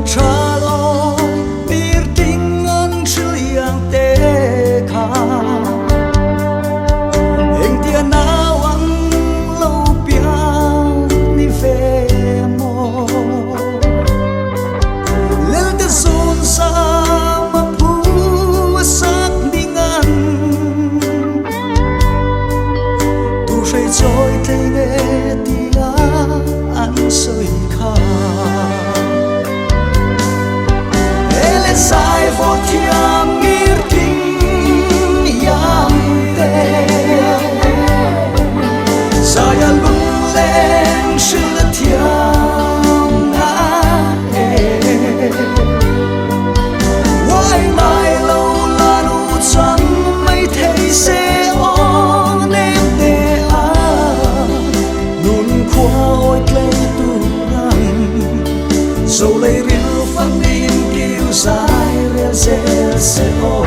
tralo bir tingan yang te kha eng tia nawang lâu piao ni ve mo Lelte Zunzam ma phuah sak ningan tu say trôi thấy nghe tia ăn sơi kha sai vô thiam ngir kinh yam te sai lung lên sự thiam na why mai lâu la nu chẳng mấy thấy sẽ on em te a nun khoa ôi play tu răng dầu lấy riêu phát đi sai rel se o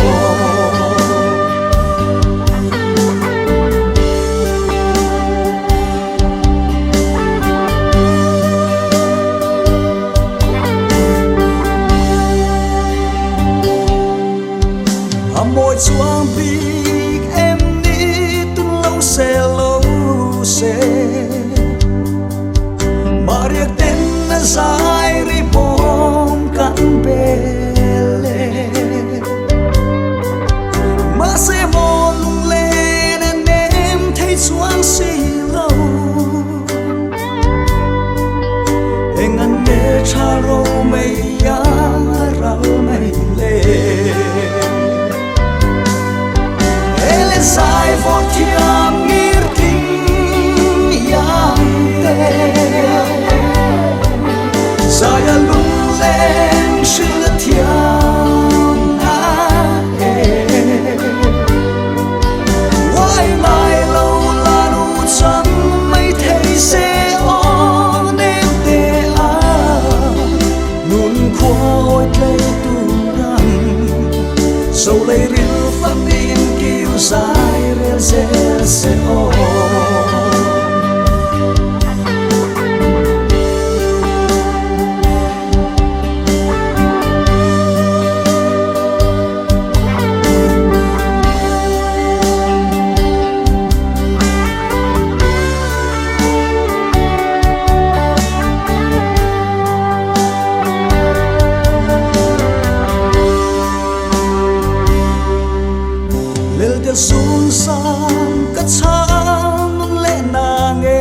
môi chuang big em ni tung lâu se mà riêng tên là dài ri bom cắn bê sẽ mòn lên anh em thấy choáng xì lâu anh ăn nghe cha rô mây ya rau mây lên lên sai vô thiam ngir kinh yang te sai lung lên sự thiam dầu lấy riêu phát tin kêu dài rel se o Lelte Zunzam ka chang le na nge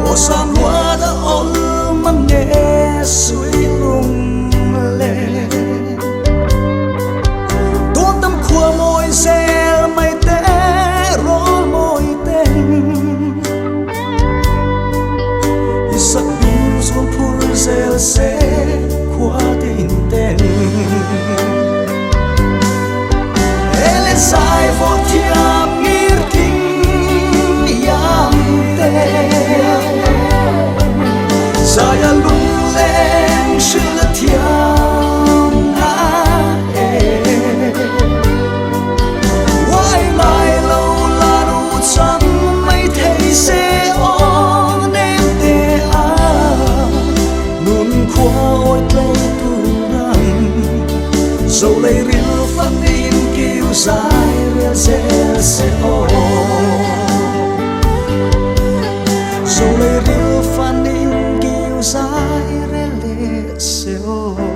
o sam lua da ol man nge sui lung le to tam khua môi sel mai te ro môi ten isak bin zo phur sel se khua tin ten sai vô thiam ngir kinh yam te sai lung lên sự thiam na why mai lâu la nu chẳng mấy thấy sẽ on em te a nun khoa ôi play tu răng dầu lấy riêu phát tin kêu dài rel se o dầu lấy riêu phát tin kêu dài rel se o